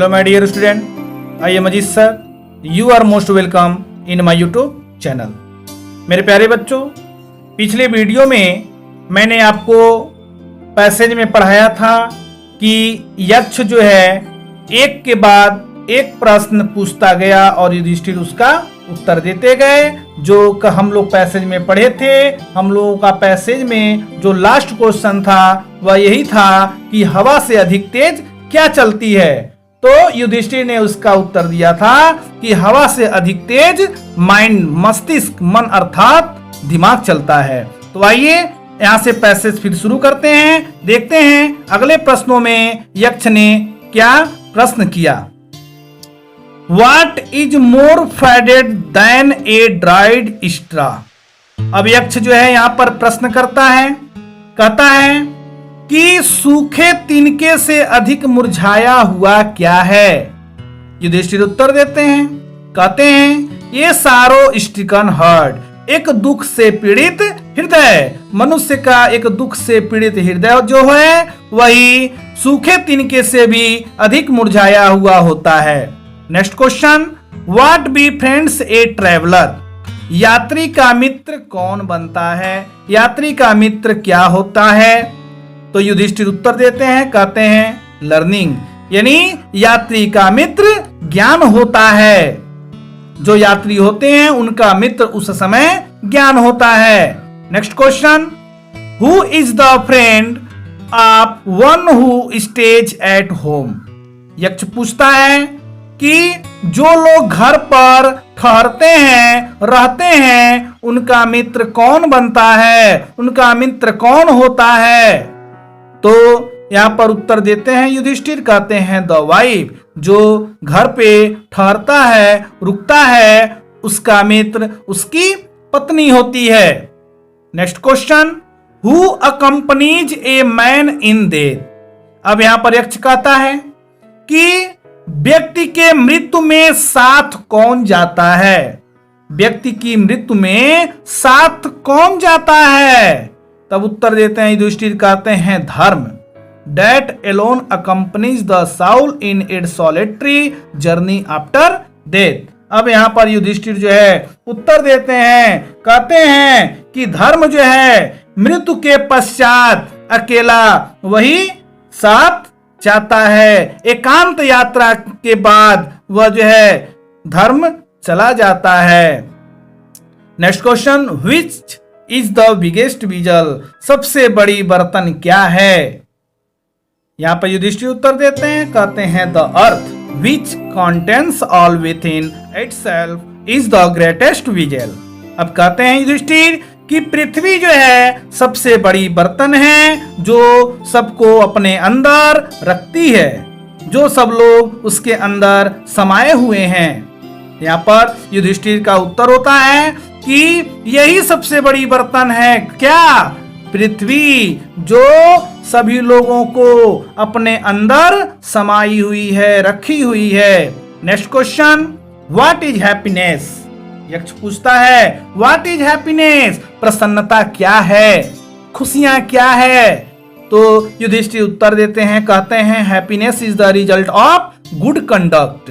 Hello my dear student, I am Ajit sir. You are most welcome in my YouTube channel. मेरे प्यारे बच्चों, पिछले video में मैंने आपको पैसेज में पढ़ाया था कि यक्ष जो है एक के बाद एक प्रश्न पूछता गया और युधिष्ठिर उसका उत्तर देते गए। जो हम लोग पैसेज में पढ़े थे, हम लोगों का पैसेज में जो लास्ट क्वेश्चन था वह यही था कि हवा से अधिक तेज क्या चलती है। तो युधिष्ठिर ने उसका उत्तर दिया था कि हवा से अधिक तेज माइंड, मस्तिष्क, मन अर्थात दिमाग चलता है। तो आइए यहाँ से पैसेज फिर शुरू करते हैं, देखते हैं अगले प्रश्नों में यक्ष ने क्या प्रश्न किया। What is more faded than a dried straw? अब यक्ष जो है यहाँ पर प्रश्न करता है, कहता है कि सूखे तिनके से अधिक मुरझाया हुआ क्या है। युधिष्ठिर उत्तर देते हैं, कहते हैं ये सारो स्ट्रिकन हार्ट, एक दुख से पीड़ित हृदय। मनुष्य का एक दुख से पीड़ित हृदय जो है वही सूखे तिनके से भी अधिक मुरझाया हुआ होता है। Next question, what be friends a traveller? यात्री का मित्र कौन बनता है? यात्री का मित्र क्या होता है? तो युधिष्ठिर उत्तर देते हैं, कहते हैं लर्निंग, यानी यात्री का मित्र ज्ञान होता है। जो यात्री होते हैं उनका मित्र उस समय ज्ञान होता है। Next question, who is the friend of one who stays at home? यक्ष पूछता है कि जो लोग घर पर ठहरते हैं, रहते हैं, उनका मित्र कौन बनता है, उनका मित्र कौन होता है? तो यहाँ पर उत्तर देते हैं युधिष्ठिर, कहते हैं द वाइफ, जो घर पे ठहरता है, रुकता है, उसका मित्र उसकी पत्नी होती है। Next question, who accompanies a man in death? अब यहाँ पर यक्ष कहता है कि व्यक्ति के मृत्यु में साथ कौन जाता है? व्यक्ति की मृत्यु में साथ कौन जाता है? तब उत्तर देते हैं युधिष्ठिर, कहते हैं धर्म, that alone accompanies the soul in its solitary journey after death। अब यहाँ पर युधिष्ठिर जो है उत्तर देते हैं, कहते हैं कि धर्म जो है मृत्यु के पश्चात अकेला वही साथ जाता है। एकांत यात्रा के बाद वह जो है धर्म चला जाता है। Next question, which is the biggest vigil? सबसे बड़ी बर्तन क्या है? यहाँ पर युधिष्ठिर उत्तर देते हैं, कहते हैं the earth which contains all with in itself is the greatest vigil. अब कहते हैं युधिष्ठिर कि पृथ्वी जो है सबसे बड़ी बर्तन है, जो सबको अपने अंदर रखती है, जो सब लोग उसके अंदर समाये हुए हैं। यहाँ पर युधिष्ठिर का उत्तर होता है कि यही सबसे बड़ी बर्तन है। क्या? पृथ्वी, जो सभी लोगों को अपने अंदर समाई हुई है, रखी हुई है। Next question, what is happiness? यक्ष पूछता है व्हाट इज हैप्पीनेस? प्रसन्नता क्या है, खुशियां क्या है? तो युधिष्ठिर उत्तर देते हैं, कहते हैं happiness is the result of good conduct.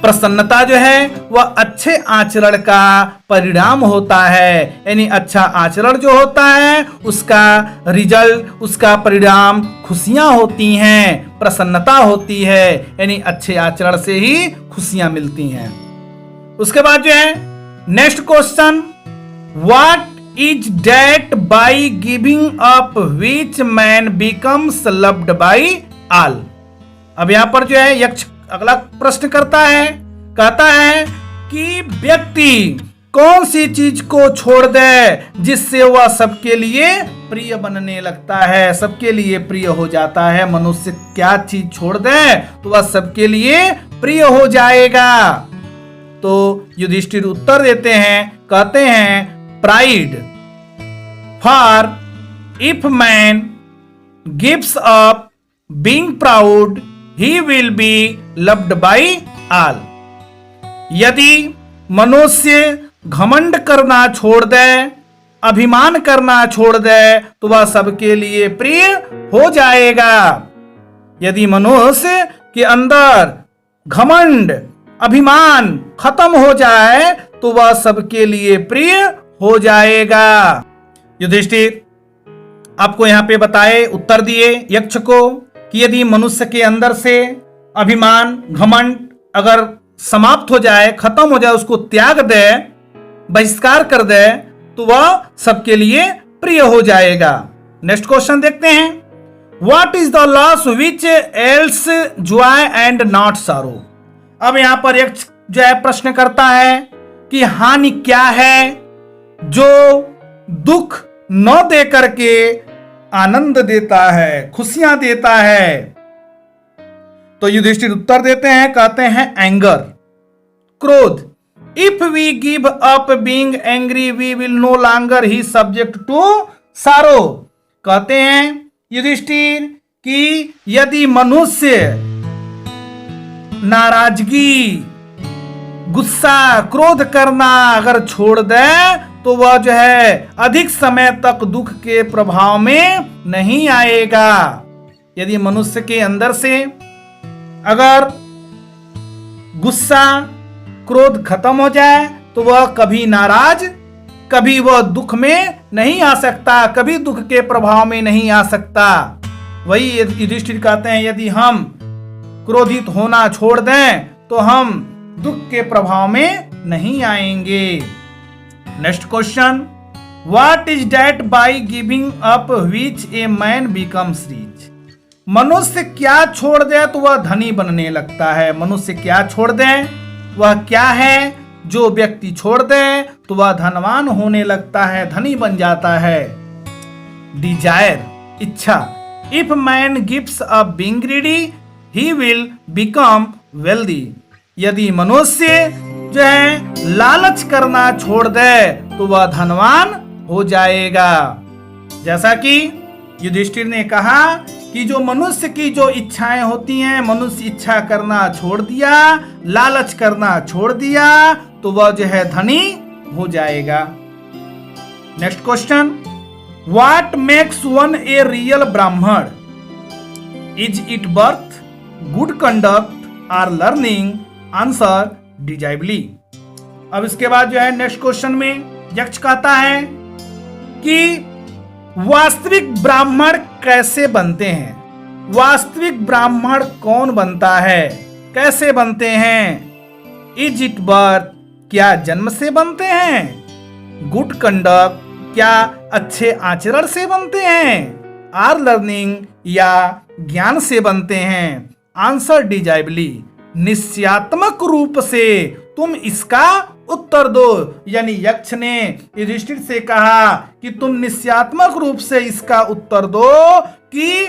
प्रसन्नता जो है वह अच्छे आचरण का परिणाम होता है, यानी अच्छा आचरण जो होता है उसका रिजल्ट, उसका परिणाम खुशियां होती हैं, प्रसन्नता होती है, यानी अच्छे आचरण से ही खुशियां मिलती हैं। उसके बाद जो है next question, what is that by giving up which man becomes loved by all? अब यहां पर जो है यक्ष अगला प्रश्न करता है, कहता है कि व्यक्ति कौन सी चीज को छोड़ दे जिससे वह सबके लिए प्रिय बनने लगता है, सबके लिए प्रिय हो जाता है। मनुष्य क्या चीज छोड़ दे तो वह सबके लिए प्रिय हो जाएगा। तो युधिष्ठिर उत्तर देते हैं, कहते हैं pride, for if man gives up being proud he will be loved by all. यदि मनुष्य घमंड करना छोड़ दे, अभिमान करना छोड़ दे तो वह सबके लिए प्रिय हो जाएगा। यदि मनुष्य के अंदर घमंड, अभिमान खत्म हो जाए तो वह सबके लिए प्रिय हो जाएगा। युधिष्ठिर आपको यहां पे बताए, उत्तर दिए यक्ष को कि यदि मनुष्य के अंदर से अभिमान, घमंड अगर समाप्त हो जाए, खत्म हो जाए, उसको त्याग दे, बहिष्कार कर दे, तो वह सबके लिए प्रिय हो जाएगा। नेक्स्ट क्वेश्चन देखते हैं। What is the loss which else Joy and not sorrow. अब यहां पर एक जो है प्रश्न करता है कि हानि क्या है जो दुख न दे करके आनंद देता है, खुशियां देता है। तो युधिष्ठिर उत्तर देते हैं, कहते हैं एंगर, क्रोध। If we give up being angry we will no longer be subject to sorrow. कहते हैं युधिष्ठिर कि यदि मनुष्य नाराजगी, गुस्सा, क्रोध करना अगर छोड़ दे तो वह जो है अधिक समय तक दुख के प्रभाव में नहीं आएगा। यदि मनुष्य के अंदर से अगर गुस्सा, क्रोध खत्म हो जाए तो वह कभी नाराज, कभी वह दुख में नहीं आ सकता, कभी दुख के प्रभाव में नहीं आ सकता। वही युधिष्ठिर कहते हैं यदि हम क्रोधित होना छोड़ दें तो हम दुख के प्रभाव में नहीं आएंगे। Next question. What is that by giving up which a man becomes rich. मनुष्य क्या छोड़ दे तो वह धनी बनने लगता है। मनुष्य क्या छोड़ दे, वह क्या है जो व्यक्ति छोड़ दे तो वह धनवान होने लगता है, धनी बन जाता है। डिजायर, इच्छा। If man gives up being greedy he will become wealthy. यदि मनुष्य जो है लालच करना छोड़ दे तो वह धनवान हो जाएगा। जैसा कि युधिष्ठिर ने कहा कि जो मनुष्य की जो इच्छाएं होती हैं, मनुष्य इच्छा करना छोड़ दिया, लालच करना छोड़ दिया तो वह जो है धनी हो जाएगा। Next question. What makes one a real Brahmin. Is it birth, good conduct और लर्निंग। आंसर डिजाइबली। अब इसके बाद जो है नेक्स्ट क्वेश्चन में यक्ष कहता है कि वास्तविक ब्राह्मण कैसे बनते हैं। वास्तविक ब्राह्मण कौन बनता है, कैसे बनते हैं। इज इट बर्थ, क्या जन्म से बनते हैं। गुड कंडक्ट, क्या अच्छे आचरण से बनते हैं। आर लर्निंग, या ज्ञान से बनते हैं। आंसर डिजाइबली, निश्चयात्मक रूप से तुम इसका उत्तर दो। यानी यक्ष ने युधिष्ठिर से कहा कि तुम निश्चयात्मक रूप से इसका उत्तर दो कि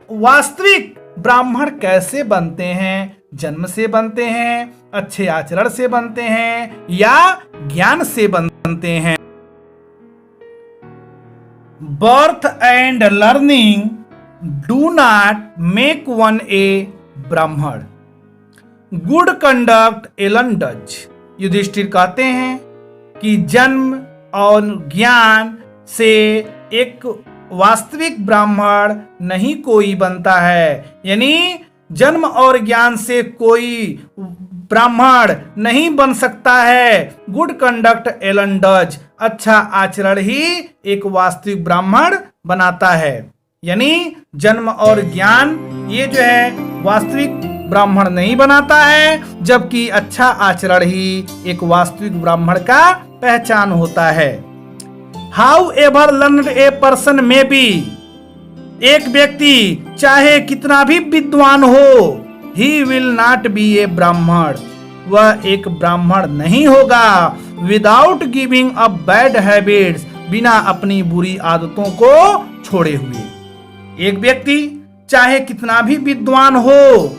वास्तविक ब्राह्मण कैसे बनते हैं। जन्म से बनते हैं, अच्छे आचरण से बनते हैं, या ज्ञान से बनते हैं। Birth and learning do not make one a Brahmin. Good conduct alone does. Yudhishthira कहते हैं कि जन्म और ज्ञान से एक वास्तविक ब्राह्मण नहीं कोई बनता है। यानी जन्म और ज्ञान से कोई ब्राह्मण नहीं बन सकता है। गुड कंडक्ट एलन डज, अच्छा आचरण ही एक वास्तविक ब्राह्मण बनाता है। यानी जन्म और ज्ञान ये जो है वास्तविक ब्राह्मण नहीं बनाता है, जबकि अच्छा आचरण ही एक वास्तविक ब्राह्मण का पहचान होता है। How ever learned a person में बी। एक व्यक्ति चाहे कितना भी विद्वान हो, ही विल नॉट बी ए ब्राह्मण, वह एक ब्राह्मण नहीं होगा। Without giving up bad habits, बिना अपनी बुरी आदतों को छोड़े हुए। एक व्यक्ति चाहे कितना भी विद्वान हो,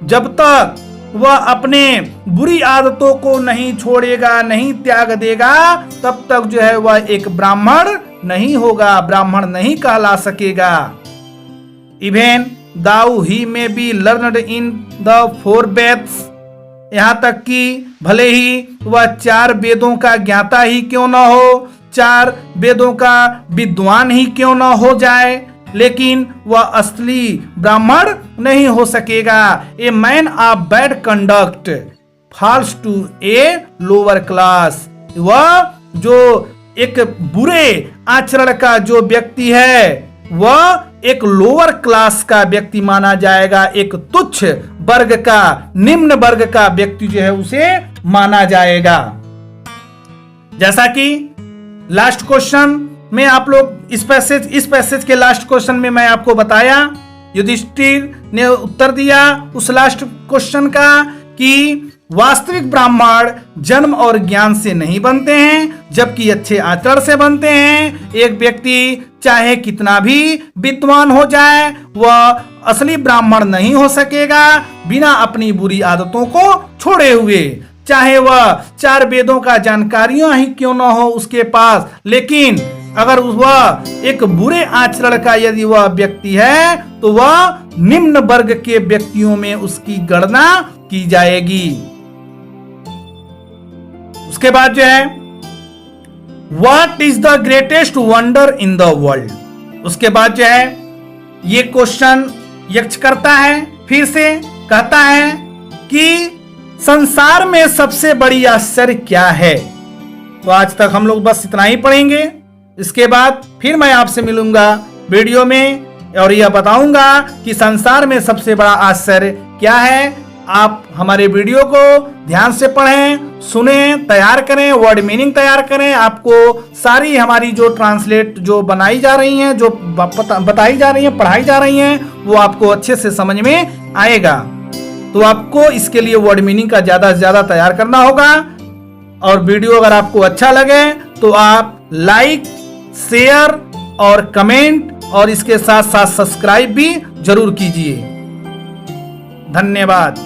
जब तक वह अपने बुरी आदतों को नहीं छोड़ेगा, नहीं त्याग देगा, तब तक जो है वह एक ब्राह्मण नहीं होगा, ब्राह्मण नहीं कहला सकेगा। इवेन दाउ ही में B learned in the 4 Vedas, यहाँ तक कि भले ही वह 4 वेदों का ज्ञाता ही क्यों न हो, 4 वेदों का विद्वान ही क्यों न हो जाए, लेकिन वह असली ब्राह्मण नहीं हो सकेगा। A man of bad conduct falls to a lower class. वह जो एक बुरे आचरण का जो व्यक्ति है वह एक लोअर क्लास का व्यक्ति माना जाएगा, एक तुच्छ वर्ग का, निम्न वर्ग का व्यक्ति जो है उसे माना जाएगा। जैसा कि लास्ट क्वेश्चन में आप लोग इस पैसेज के लास्ट क्वेश्चन में मैं आपको बताया, युधिष्ठिर ने उत्तर दिया उस लास्ट क्वेश्चन का कि वास्तविक ब्राह्मण जन्म और ज्ञान से नहीं बनते हैं जबकि अच्छे आचरण से बनते हैं। एक व्यक्ति चाहे कितना भी विद्वान हो जाए वह असली ब्राह्मण नहीं हो सकेगा बिना अपनी बुरी आदतों को छोड़े हुए। चाहे वह 4 वेदों का जानकारियां ही क्यों ना हो उसके पास, लेकिन अगर वह एक बुरे आचरण का यदि वह व्यक्ति है तो वह निम्न वर्ग के व्यक्तियों में उसकी गणना की जाएगी। उसके बाद जो है what is the greatest wonder in the world. उसके बाद जो है ये क्वेश्चन यक्ष करता है, फिर से कहता है कि संसार में सबसे बड़ी आश्चर्य क्या है। तो आज तक हम लोग बस इतना ही पढ़ेंगे। इसके बाद फिर मैं आपसे मिलूंगा वीडियो में और यह बताऊंगा कि संसार में सबसे बड़ा आश्चर्य क्या है। आप हमारे वीडियो को ध्यान से पढ़ें, सुनें, तैयार करें, वर्ड मीनिंग तैयार करें। आपको सारी हमारी जो ट्रांसलेट जो बनाई जा रही हैं, जो बताई जा रही हैं, पढ़ाई जा रही हैं, वो आपको अच्छे से समझ में आएगा। तो आपको इसके लिए वर्ड मीनिंग का ज़्यादा से ज़्यादा तैयार करना होगा। और वीडियो अगर आपको अच्छा लगे तो आप लाइक, शेयर और कमेंट और इसके साथ साथ सब्सक्राइब भी जरूर कीजिए। धन्यवाद।